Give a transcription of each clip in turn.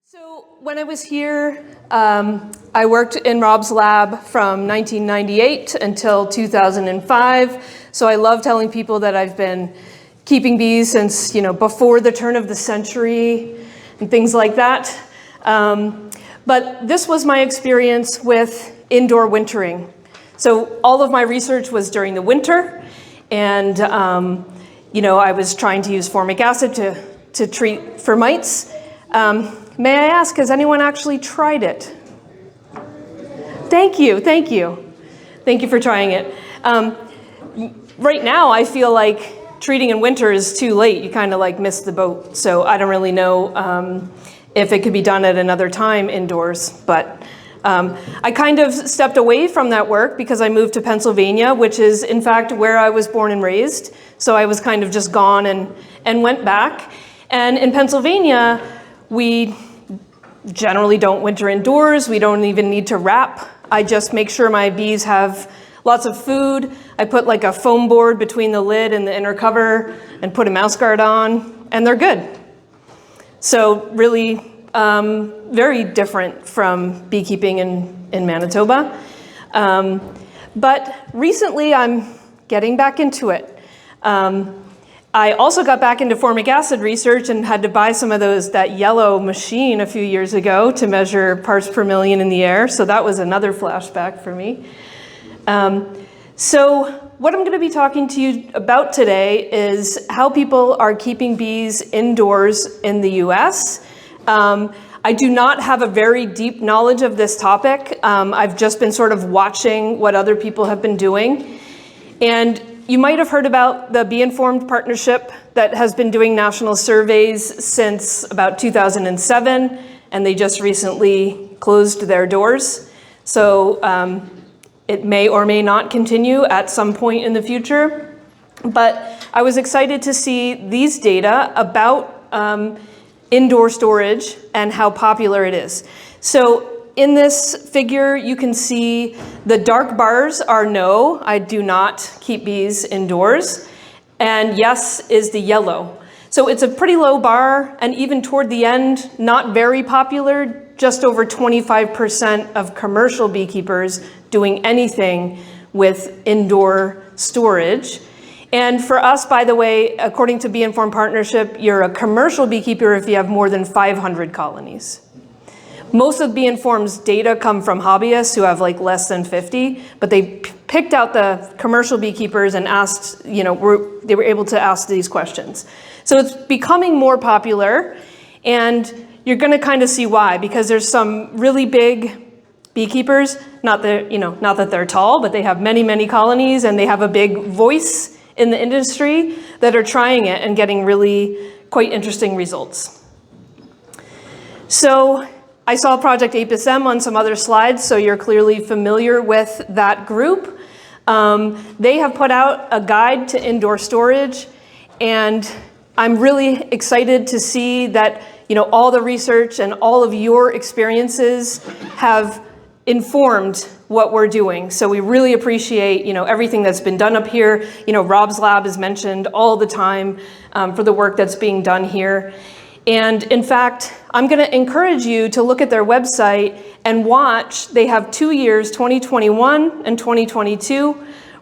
So when I was here, I worked in Rob's lab from 1998 until 2005. So I love telling people that I've been keeping bees since, before the turn of the century and things like that. But this was my experience with indoor wintering. So all of my research was during the winter, and I was trying to use formic acid to treat for mites. May I ask, has anyone actually tried it? Thank you, thank you. Thank you for trying it. Right now, I feel like treating in winter is too late. You kind of missed the boat. So I don't really know if it could be done at another time indoors. But I kind of stepped away from that work because I moved to Pennsylvania, which is in fact where I was born and raised. So I was kind of just gone and went back. And in Pennsylvania, we generally don't winter indoors. We don't even need to wrap. I just make sure my bees have lots of food. I put a foam board between the lid and the inner cover and put a mouse guard on, and they're good. So really very different from beekeeping in Manitoba. But recently I'm getting back into it. I also got back into formic acid research and had to buy some of that yellow machine a few years ago to measure parts per million in the air. So that was another flashback for me. So what I'm going to be talking to you about today is how people are keeping bees indoors in the US. I do not have a very deep knowledge of this topic. I've just been sort of watching what other people have been doing. And you might have heard about the Bee Informed Partnership that has been doing national surveys since about 2007, and they just recently closed their doors. So it may or may not continue at some point in the future. But I was excited to see these data about indoor storage and how popular it is. So in this figure, you can see the dark bars are no, I do not keep bees indoors, and yes is the yellow. So it's a pretty low bar, and even toward the end, not very popular, just over 25% of commercial beekeepers doing anything with indoor storage. And for us, by the way, according to Bee Informed Partnership, you're a commercial beekeeper if you have more than 500 colonies. Most of Bee Informed's data come from hobbyists who have less than 50, but they picked out the commercial beekeepers and asked, they were able to ask these questions. So it's becoming more popular, and you're going to kind of see why, because there's some really big beekeepers, not that they're tall, but they have many, many colonies, and they have a big voice in the industry that are trying it and getting really quite interesting results. So I saw Project Apis M on some other slides, so you're clearly familiar with that group. They have put out a guide to indoor storage, and I'm really excited to see that all the research and all of your experiences have informed what we're doing. So we really appreciate everything that's been done up here. Rob's lab is mentioned all the time for the work that's being done here. And in fact, I'm going to encourage you to look at their website and watch. They have 2 years, 2021 and 2022,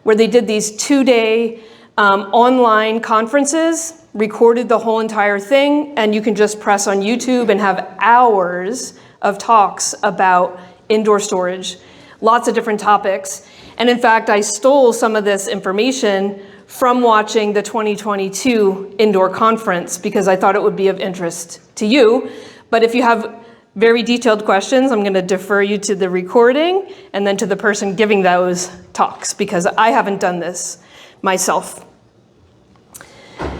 where they did these 2-day online conferences, recorded the whole entire thing, and you can just press on YouTube and have hours of talks about indoor storage, lots of different topics. And in fact, I stole some of this information from watching the 2022 indoor conference because I thought it would be of interest to you. But if you have very detailed questions, I'm going to defer you to the recording and then to the person giving those talks, because I haven't done this myself.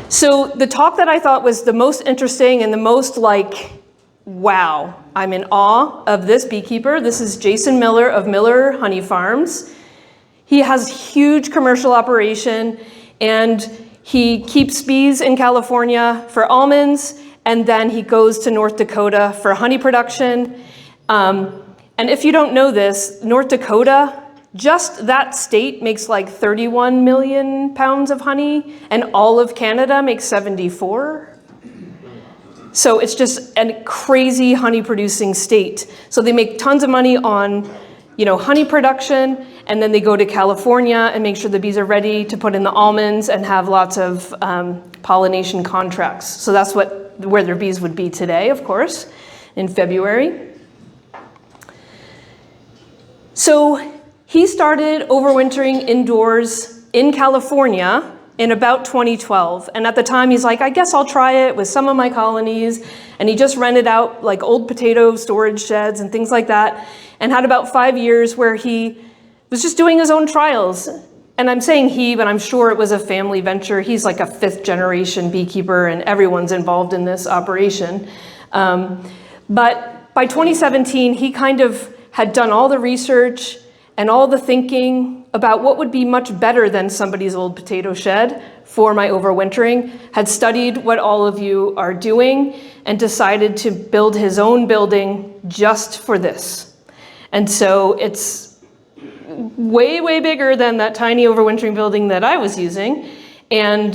So the talk that I thought was the most interesting and the most wow, I'm in awe of this beekeeper. This is Jason Miller of Miller Honey Farms. He has huge commercial operation, and he keeps bees in California for almonds, and then he goes to North Dakota for honey production. And if you don't know this, North Dakota, just that state makes 31 million pounds of honey, and all of Canada makes 74. So it's just a crazy honey producing state. So they make tons of money on, honey production, and then they go to California and make sure the bees are ready to put in the almonds and have lots of pollination contracts. So that's where their bees would be today, of course, in February. So he started overwintering indoors in California in about 2012. And at the time he's like, I guess I'll try it with some of my colonies. And he just rented out like old potato storage sheds and things like that, and had about 5 years where he was just doing his own trials. And I'm saying he, but I'm sure it was a family venture. He's like a 5th generation beekeeper and everyone's involved in this operation. But by 2017, he kind of had done all the research and all the thinking about what would be much better than somebody's old potato shed for my overwintering, had studied what all of you are doing, and decided to build his own building just for this. And so it's way, way bigger than that tiny overwintering building that I was using. And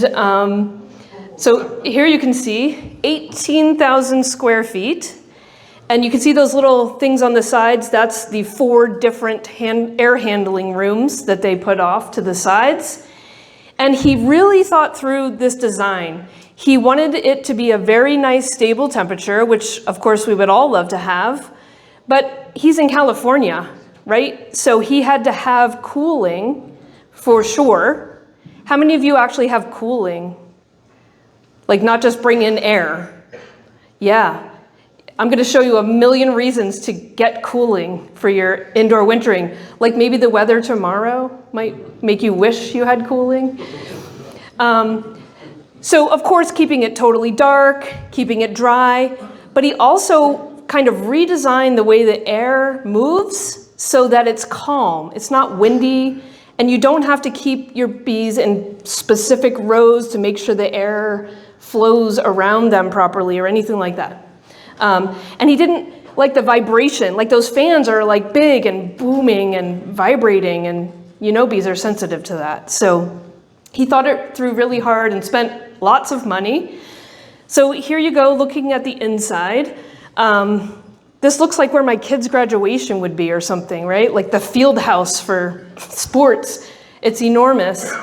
so here you can see 18,000 square feet. And you can see those little things on the sides. That's the 4 different air handling rooms that they put off to the sides. And he really thought through this design. He wanted it to be a very nice, stable temperature, which of course we would all love to have. But he's in California, right? So he had to have cooling for sure. How many of you actually have cooling? Like not just bring in air? Yeah. I'm going to show you a million reasons to get cooling for your indoor wintering. Like maybe the weather tomorrow might make you wish you had cooling. So of course, keeping it totally dark, keeping it dry, but he also kind of redesigned the way the air moves so that it's calm. It's not windy, and you don't have to keep your bees in specific rows to make sure the air flows around them properly or anything like that. And he didn't like the vibration, like those fans are like big and booming and vibrating, and bees are sensitive to that. So he thought it through really hard and spent lots of money. So here you go, looking at the inside. This looks like where my kids' graduation would be or something, right? Like the field house for sports. It's enormous.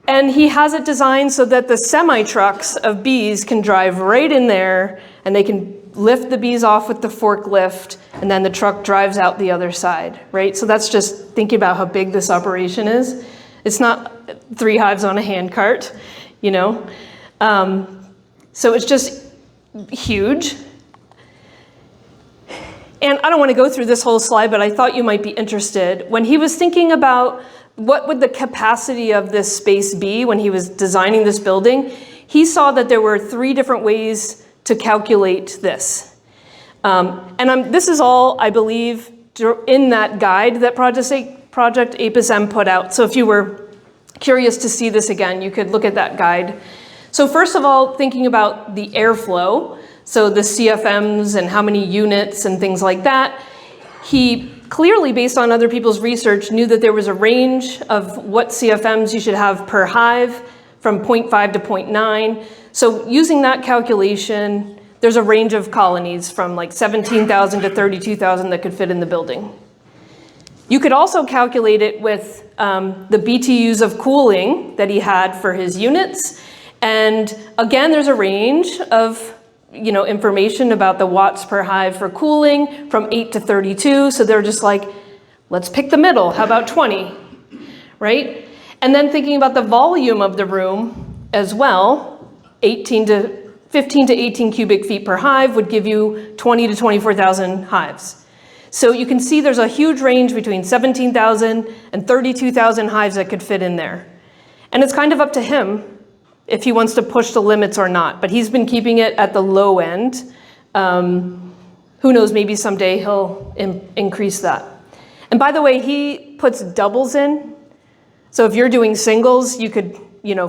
And he has it designed so that the semi-trucks of bees can drive right in there, and they can lift the bees off with the forklift, and then the truck drives out the other side, right? So that's just thinking about how big this operation is. It's not 3 hives on a hand cart, So it's just huge. And I don't want to go through this whole slide, but I thought you might be interested. When he was thinking about what would the capacity of this space be when he was designing this building, he saw that there were 3 different ways to calculate this. This is all, I believe, in that guide that Project Apis M put out. So if you were curious to see this again, you could look at that guide. So first of all, thinking about the airflow, so the CFMs and how many units and things like that, he clearly, based on other people's research, knew that there was a range of what CFMs you should have per hive from 0.5 to 0.9. So using that calculation, there's a range of colonies from like 17,000 to 32,000 that could fit in the building. You could also calculate it with the BTUs of cooling that he had for his units. And again, there's a range of information about the watts per hive for cooling from 8 to 32. So they're just like, let's pick the middle. How about 20, right? And then thinking about the volume of the room as well, 15 to 18 cubic feet per hive would give you 20 to 24,000 hives. So you can see there's a huge range between 17,000 and 32,000 hives that could fit in there. And it's kind of up to him if he wants to push the limits or not, but he's been keeping it at the low end. Who knows, maybe someday he'll increase that. And by the way, he puts doubles in. So if you're doing singles, you could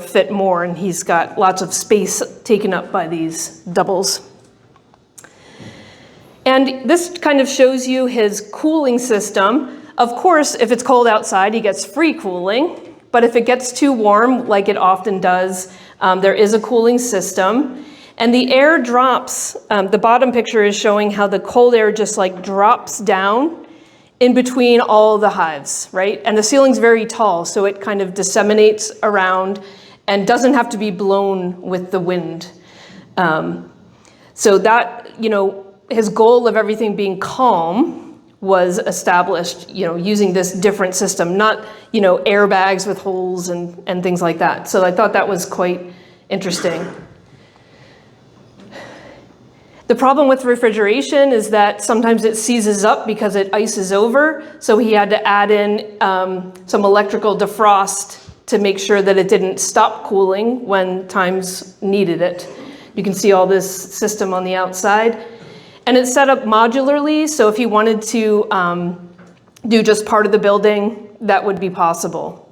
fit more, and he's got lots of space taken up by these doubles. And this kind of shows you his cooling system. Of course, if it's cold outside, he gets free cooling. But if it gets too warm, like it often does, there is a cooling system. And the air drops, the bottom picture is showing how the cold air just like drops down in between all the hives, right? And the ceiling's very tall, so it kind of disseminates around and doesn't have to be blown with the wind. So that, his goal of everything being calm was established, using this different system, not, airbags with holes and things like that. So I thought that was quite interesting. The problem with refrigeration is that sometimes it seizes up because it ices over. So he had to add in some electrical defrost to make sure that it didn't stop cooling when times needed it. You can see all this system on the outside. And it's set up modularly, so if you wanted to do just part of the building, that would be possible,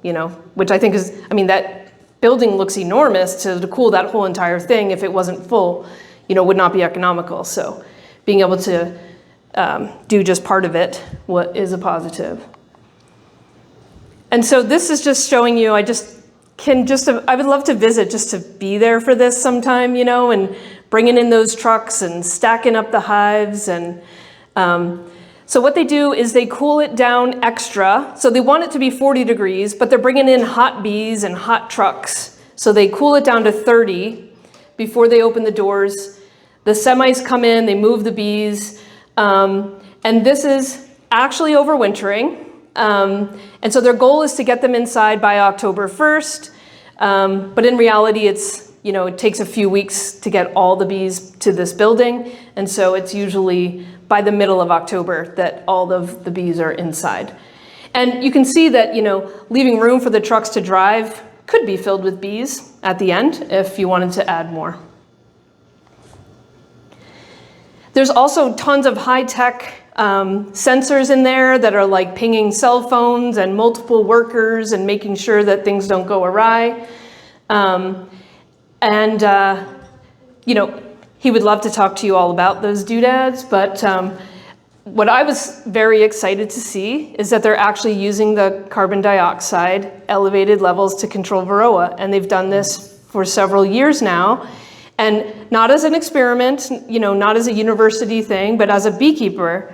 which I think is, that building looks enormous. To cool that whole entire thing, if it wasn't full, would not be economical. So being able to do just part of it is a positive. And so this is just showing you, I would love to visit just to be there for this sometime, and bringing in those trucks and stacking up the hives. And so what they do is they cool it down extra. So they want it to be 40 degrees, but they're bringing in hot bees and hot trucks. So they cool it down to 30 before they open the doors. The semis come in, they move the bees. And this is actually overwintering. And so their goal is to get them inside by October 1st. But in reality, it takes a few weeks to get all the bees to this building. And so it's usually by the middle of October that all of the bees are inside. And you can see that, leaving room for the trucks to drive could be filled with bees at the end if you wanted to add more. There's also tons of high-tech sensors in there that are like pinging cell phones and multiple workers and making sure that things don't go awry. He would love to talk to you all about those doodads, but what I was very excited to see is that they're actually using the carbon dioxide elevated levels to control varroa, and they've done this for several years now. And not as an experiment, not as a university thing, but as a beekeeper.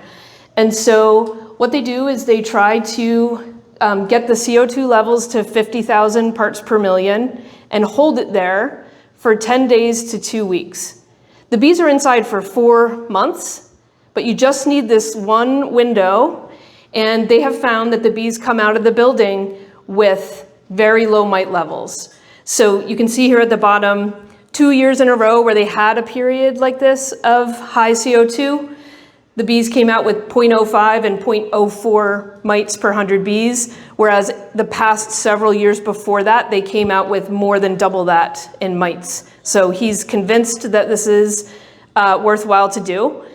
And so what they do is they try to get the CO2 levels to 50,000 parts per million and hold it there for 10 days to 2 weeks. The bees are inside for 4 months, but you just need this one window, and they have found that the bees come out of the building with very low mite levels. So you can see here at the bottom, 2 years in a row where they had a period like this of high CO2. The bees came out with 0.05 and 0.04 mites per 100 bees, whereas the past several years before that, they came out with more than double that in mites. So he's convinced that this is worthwhile to do.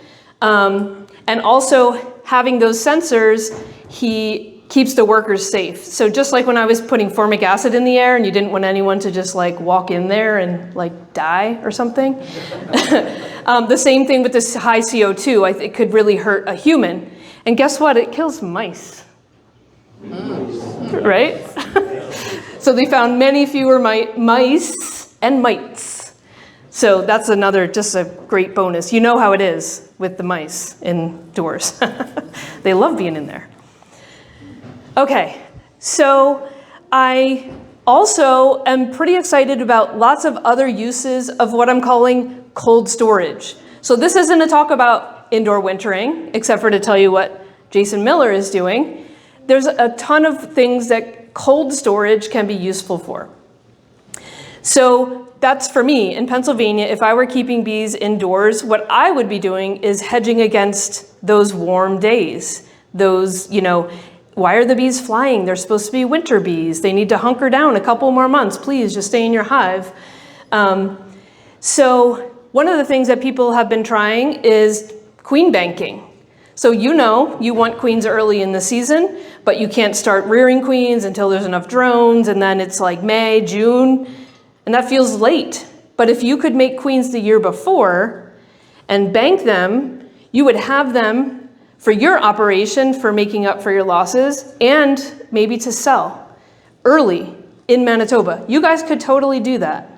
And also having those sensors, he keeps the workers safe. So just like when I was putting formic acid in the air and you didn't want anyone to just like walk in there and like die or something. The same thing with this high CO2, it could really hurt a human. And guess what? It kills mice, right? So they found many fewer mice and mites. So that's just a great bonus. You know how it is with the mice indoors. They love being in there. Okay, so I also am pretty excited about lots of other uses of what I'm calling cold storage. So this isn't a talk about indoor wintering, except for to tell you what Jason Miller is doing. There's a ton of things that cold storage can be useful for. So that's for me. In Pennsylvania, if I were keeping bees indoors, what I would be doing is hedging against those warm days. Those, why are the bees flying? They're supposed to be winter bees. They need to hunker down a couple more months. Please just stay in your hive. So one of the things that people have been trying is queen banking. So you want queens early in the season, but you can't start rearing queens until there's enough drones, and then it's like May, June, and that feels late. But if you could make queens the year before and bank them, you would have them for your operation, for making up for your losses, and maybe to sell early in Manitoba. You guys could totally do that,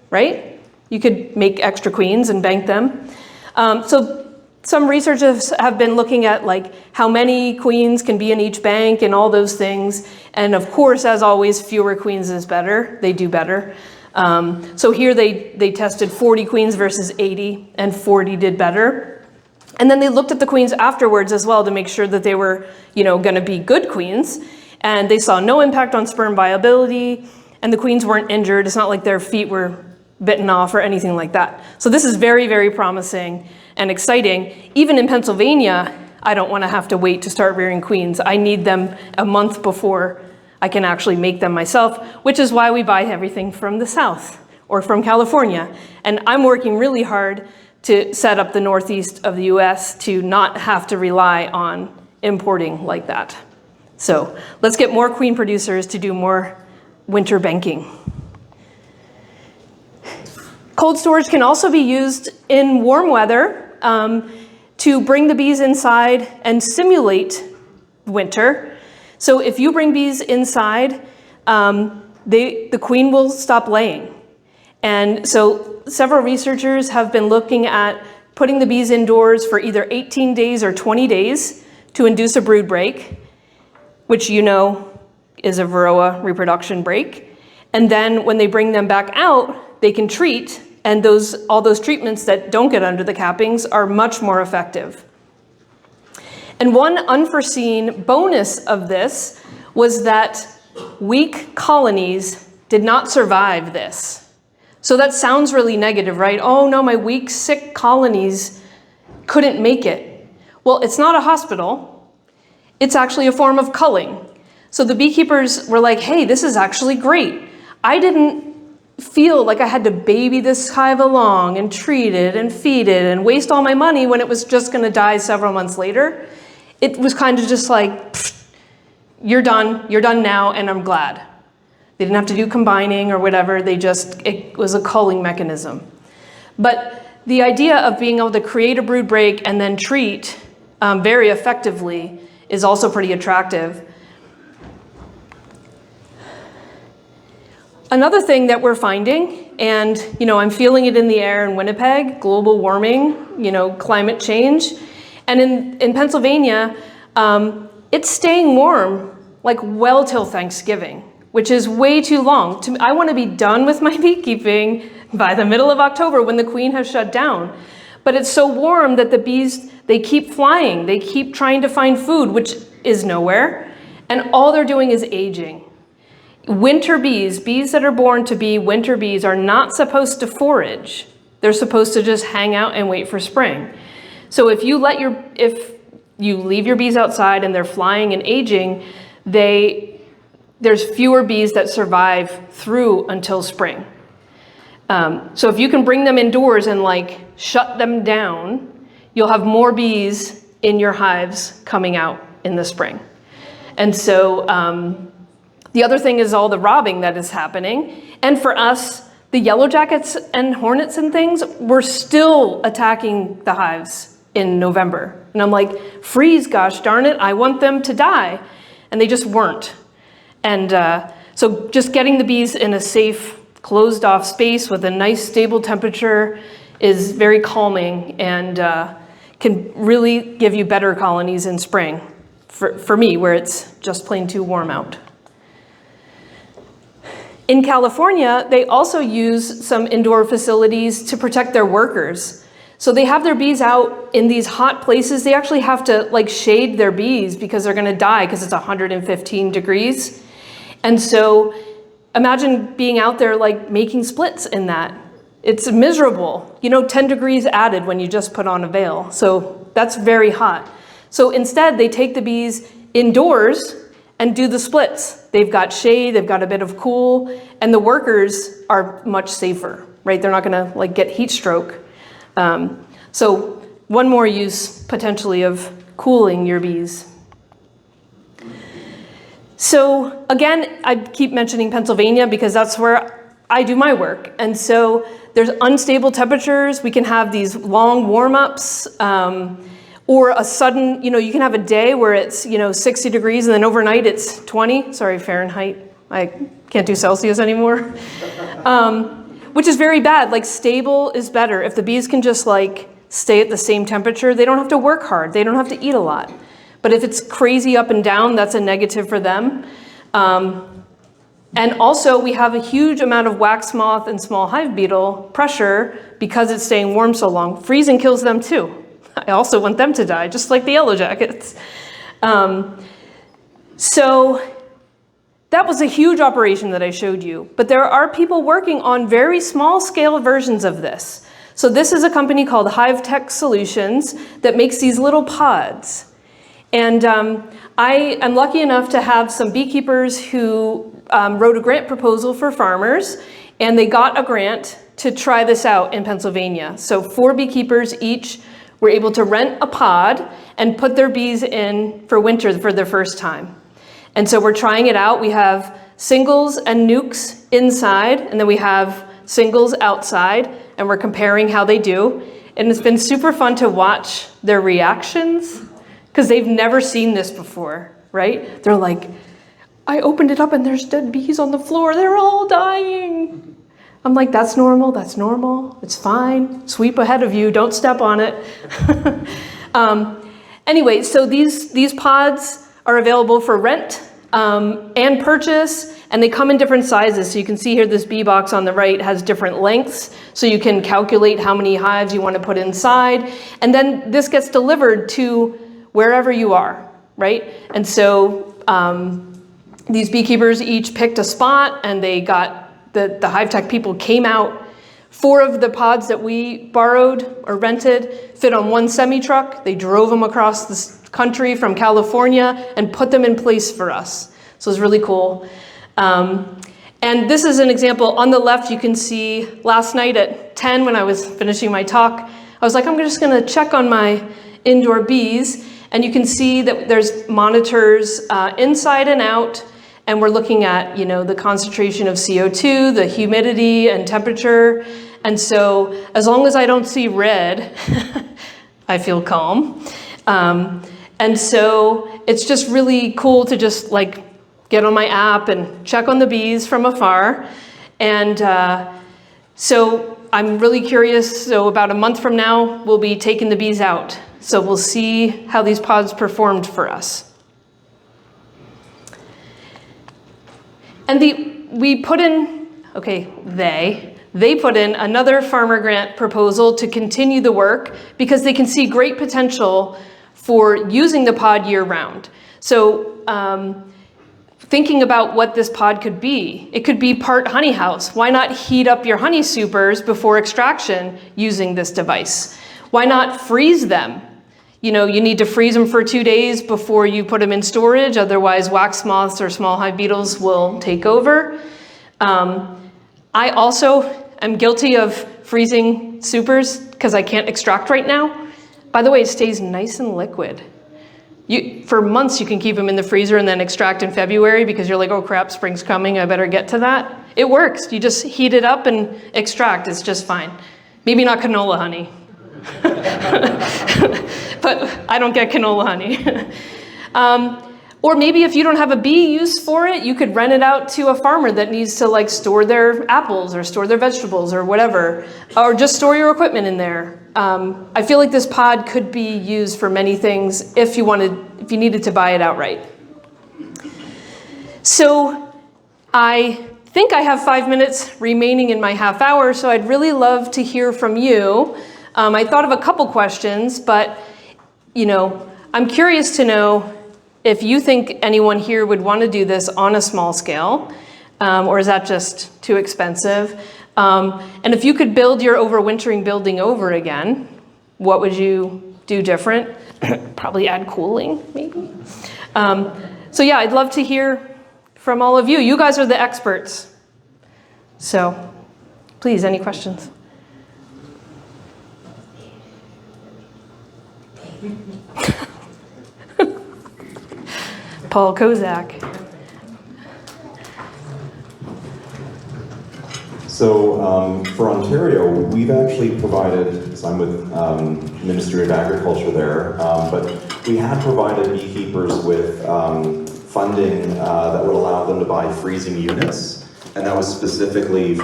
right? You could make extra queens and bank them. So some researchers have been looking at like how many queens can be in each bank and all those things. And of course, as always, fewer queens is better. They do better. So here they tested 40 queens versus 80, and 40 did better. And then they looked at the queens afterwards as well to make sure that they were, going to be good queens. And they saw no impact on sperm viability, and the queens weren't injured. It's not like their feet were bitten off or anything like that. So this is very, very promising and exciting. Even in Pennsylvania, I don't want to have to wait to start rearing queens. I need them a month before I can actually make them myself, which is why we buy everything from the South or from California. And I'm working really hard to set up the Northeast of the US to not have to rely on importing like that. So let's get more queen producers to do more winter banking. Cold storage can also be used in warm weather to bring the bees inside and simulate winter. So if you bring bees inside, the queen will stop laying. And so several researchers have been looking at putting the bees indoors for either 18 days or 20 days to induce a brood break, which is a varroa reproduction break. And then when they bring them back out, they can treat, and all those treatments that don't get under the cappings are much more effective. And one unforeseen bonus of this was that weak colonies did not survive this. So that sounds really negative, right? Oh no, my weak, sick colonies couldn't make it. Well, it's not a hospital. It's actually a form of culling. So the beekeepers were like, hey, this is actually great. I didn't feel like I had to baby this hive along and treat it and feed it and waste all my money when it was just going to die several months later. It was kind of just like, you're done now, and I'm glad. They didn't have to do combining or whatever, it was a culling mechanism. But the idea of being able to create a brood break and then treat very effectively is also pretty attractive. Another thing that we're finding, and I'm feeling it in the air in Winnipeg, global warming, climate change. And in Pennsylvania, it's staying warm like well till Thanksgiving, which is way too long. I want to be done with my beekeeping by the middle of October when the queen has shut down. But it's so warm that the bees, they keep flying. They keep trying to find food, which is nowhere. And all they're doing is aging. Winter bees that are born to be winter bees, are not supposed to forage. They're supposed to just hang out and wait for spring. So if you leave your bees outside and they're flying and aging, there's fewer bees that survive through until spring. So if you can bring them indoors and shut them down, you'll have more bees in your hives coming out in the spring. And so the other thing is all the robbing that is happening. And for us, the yellow jackets and hornets and things were still attacking the hives in November. And I'm like, freeze, gosh darn it, I want them to die. And they just weren't. And so just getting the bees in a safe, closed off space with a nice stable temperature is very calming and can really give you better colonies in spring. For me, where it's just plain too warm out. In California, they also use some indoor facilities to protect their workers. So they have their bees out in these hot places. They actually have to shade their bees because they're gonna die because it's 115 degrees. And so imagine being out there making splits in that. It's miserable. 10 degrees added when you just put on a veil. So that's very hot. So instead they take the bees indoors and do the splits. They've got shade, they've got a bit of cool, and the workers are much safer, right? They're not gonna get heat stroke. So one more use potentially of cooling your bees. So again, I keep mentioning Pennsylvania because that's where I do my work. And so there's unstable temperatures. We can have these long warm-ups, or a sudden, you can have a day where it's, 60 degrees and then overnight it's 20, sorry, Fahrenheit. I can't do Celsius anymore. which is very bad. Like stable is better. If the bees can just like stay at the same temperature, they don't have to work hard. They don't have to eat a lot. But if it's crazy up and down, that's a negative for them. And also we have a huge amount of wax moth and small hive beetle pressure because it's staying warm so long. Freezing kills them too. I also want them to die, just like the yellow jackets. So that was a huge operation that I showed you, but there are people working on very small scale versions of this. So this is a company called Hive Tech Solutions that makes these little pods. And I am lucky enough to have some beekeepers who wrote a grant proposal for farmers, and they got a grant to try this out in Pennsylvania. So 4 beekeepers each were able to rent a pod and put their bees in for winter for their first time. And so we're trying it out. We have singles and nukes inside, and then we have singles outside, and we're comparing how they do. And it's been super fun to watch their reactions, because they've never seen this before, right? They're like, I opened it up and there's dead bees on the floor. They're all dying. I'm like, that's normal, it's fine. Sweep ahead of you, don't step on it. Anyway, so these pods are available for rent and purchase, and they come in different sizes. So you can see here this bee box on the right has different lengths, so you can calculate how many hives you want to put inside. And then this gets delivered to wherever you are, right? And so these beekeepers each picked a spot, and they got, the Hive Tech people came out. 4 of the pods that we borrowed or rented fit on 1 semi-truck. They drove them across the country from California and put them in place for us. So it's really cool. And this is an example. On the left, you can see last night at 10 when I was finishing my talk, I was like, I'm just gonna check on my indoor bees. And you can see that there's monitors inside and out, and we're looking at, you know, the concentration of CO2, the humidity and temperature. And so as long as I don't see red, I feel calm. And so it's just really cool to just like get on my app and check on the bees from afar. And so I'm really curious. So about a month from now, we'll be taking the bees out. So we'll see how these pods performed for us. And we put in, okay, they put in another farmer grant proposal to continue the work because they can see great potential for using the pod year round. So thinking about what this pod could be, it could be part honey house. Why not heat up your honey supers before extraction using this device? Why not freeze them? You know, you need to freeze them for 2 days before you put them in storage, otherwise wax moths or small hive beetles will take over. I also am guilty of freezing supers because I can't extract right now. By the way, it stays nice and liquid. For months you can keep them in the freezer and then extract in February because you're like, oh crap, spring's coming, I better get to that. It works, you just heat it up and extract, it's just fine. Maybe not canola honey. But I don't get canola honey. Or maybe if you don't have a bee use for it, you could rent it out to a farmer that needs to like store their apples or store their vegetables or whatever, or just store your equipment in there. I feel like this pod could be used for many things if you needed to buy it outright. So I think I have 5 minutes remaining in my half hour, so I'd really love to hear from you. I thought of a couple questions, but you know, I'm curious to know if you think anyone here would want to do this on a small scale, or is that just too expensive? And if you could build your overwintering building over again, what would you do different? Probably add cooling, maybe. So yeah, I'd love to hear from all of you. You guys are the experts. So please, any questions? Paul Kozak. So for Ontario, we've actually provided, so I'm with Ministry of Agriculture there, but we have provided beekeepers with funding that would allow them to buy freezing units. and that was specifically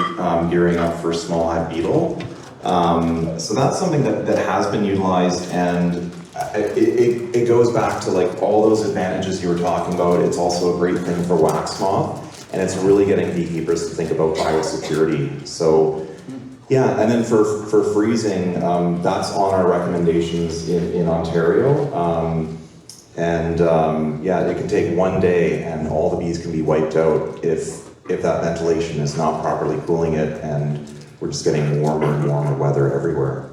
gearing up for small hive beetle. So that's something that has been utilized, and it goes back to like all those advantages you were talking about. It's also a great thing for wax moth, and it's really getting beekeepers to think about biosecurity. So yeah, and then for freezing, that's on our recommendations in Ontario. Yeah, it can take 1 day and all the bees can be wiped out if that ventilation is not properly cooling it, and we're just getting warmer and warmer weather everywhere.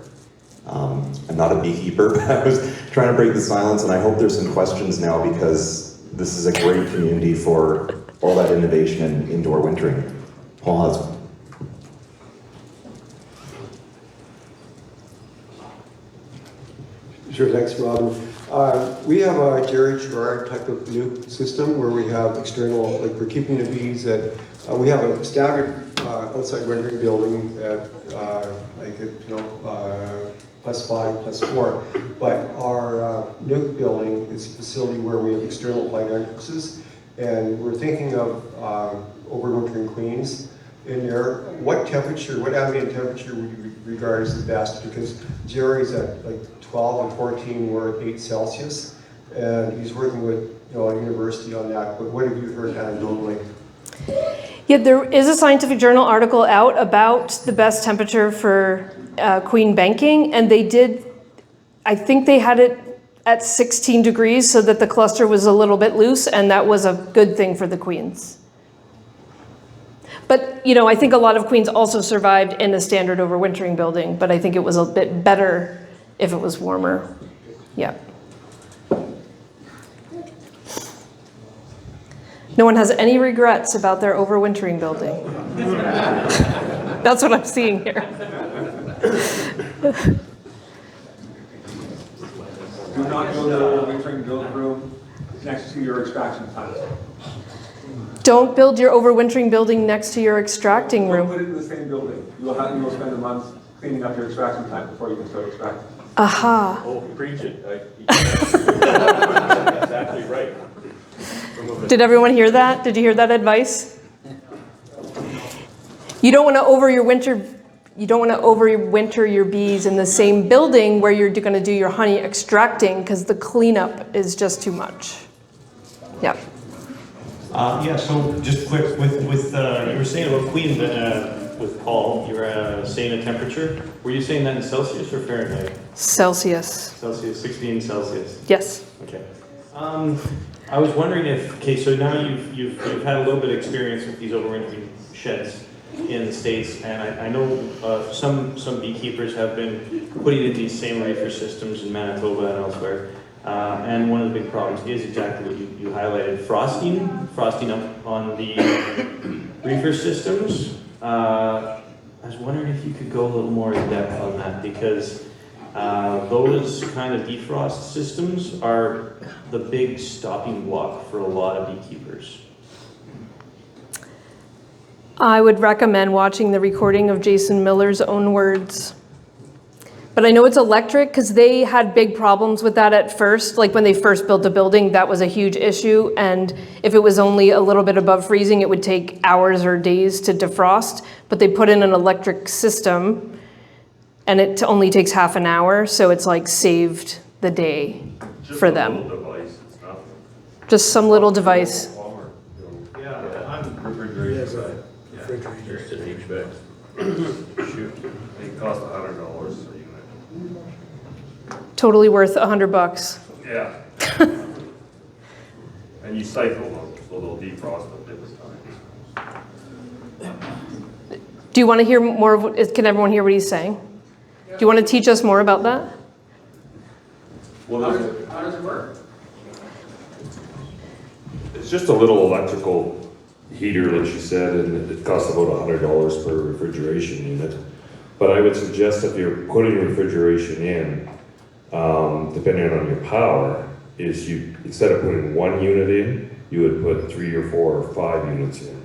I'm not a beekeeper, but I was trying to break the silence, and I hope there's some questions now, because this is a great community for all that innovation in indoor wintering. Paul has one. Sure, thanks, Robyn. We have a Jerry Gerard type of nuke system where we have external, like we're keeping the bees at, we have a staggered outside wintering building at like +5, +4, but our nuke building is a facility where we have external light entrances, and we're thinking of overwintering queens in there. What temperature, what ambient temperature would you regard as the best? Because Jerry's at like 12 and 14, we're at 8 Celsius, and he's working with a university on that. But what have you heard anecdotally? Yeah, there is a scientific journal article out about the best temperature for queen banking, and they did, I think they had it at 16 degrees so that the cluster was a little bit loose, and that was a good thing for the queens. But, I think a lot of queens also survived in a standard overwintering building, but I think it was a bit better if it was warmer. Yeah. No one has any regrets about their overwintering building. That's what I'm seeing here. Do not build an overwintering build room next to your extraction plant. Don't build your overwintering building next to your extracting Don't room. put it in the same building. You will spend a month cleaning up your extraction plant before you can start extracting. Aha. Oh, preach it. Exactly right. Did everyone hear that? Did you hear that advice? You don't want to overwinter your bees in the same building where you're going to do your honey extracting, because the cleanup is just too much. Yeah. Yeah, so just quick, with you were saying about queen with Paul, you were saying a temperature. Were you saying that in Celsius or Fahrenheit? Celsius. Celsius, 16 Celsius. Yes. Okay. I was wondering if, so now you've had a little bit of experience with these overwintering sheds in the States, and I know some beekeepers have been putting in these same reefer systems in Manitoba and elsewhere. And one of the big problems is exactly what you highlighted, frosting up on the reefer systems. I was wondering if you could go a little more in depth on that, because those kind of defrost systems are the big stopping block for a lot of beekeepers. I would recommend watching the recording of Jason Miller's own words. But I know it's electric because they had big problems with that at first. Like when they first built the building, that was a huge issue. And if it was only a little bit above freezing, it would take hours or days to defrost. But they put in an electric system, and it only takes half an hour. So it's like saved the day for them. Just a little device, it's nothing. Just some little device. Yeah, I'm refrigerated side. Yeah, just an HVAC. Shoot, it cost $100 a unit. Totally worth $100. Yeah. And you cycle them, so they'll defrost at different times. Do you want to hear more of can everyone hear what he's saying? Do you want to teach us more about that? How does it work? It's just a little electrical heater, like she said, and it costs about $100 per refrigeration unit. But I would suggest if you're putting refrigeration in, depending on your power, is you, instead of putting 1 unit in, you would put 3 or 4 or 5 units in.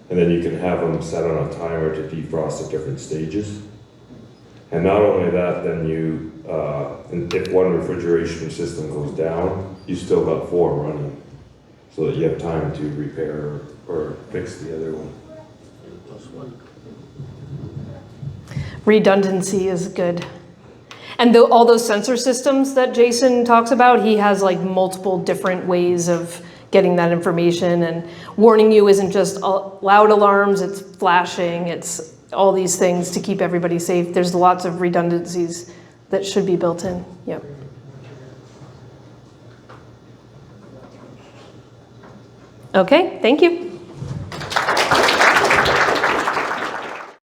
And then you can have them set on a timer to defrost at different stages. And not only that, then you, if one refrigeration system goes down, you still got 4 running, so that you have time to repair or fix the other one. Redundancy is good. And all those sensor systems that Jason talks about, he has like multiple different ways of getting that information, and warning you isn't just loud alarms, it's flashing, it's all these things to keep everybody safe. There's lots of redundancies that should be built in. Yep. Okay, thank you.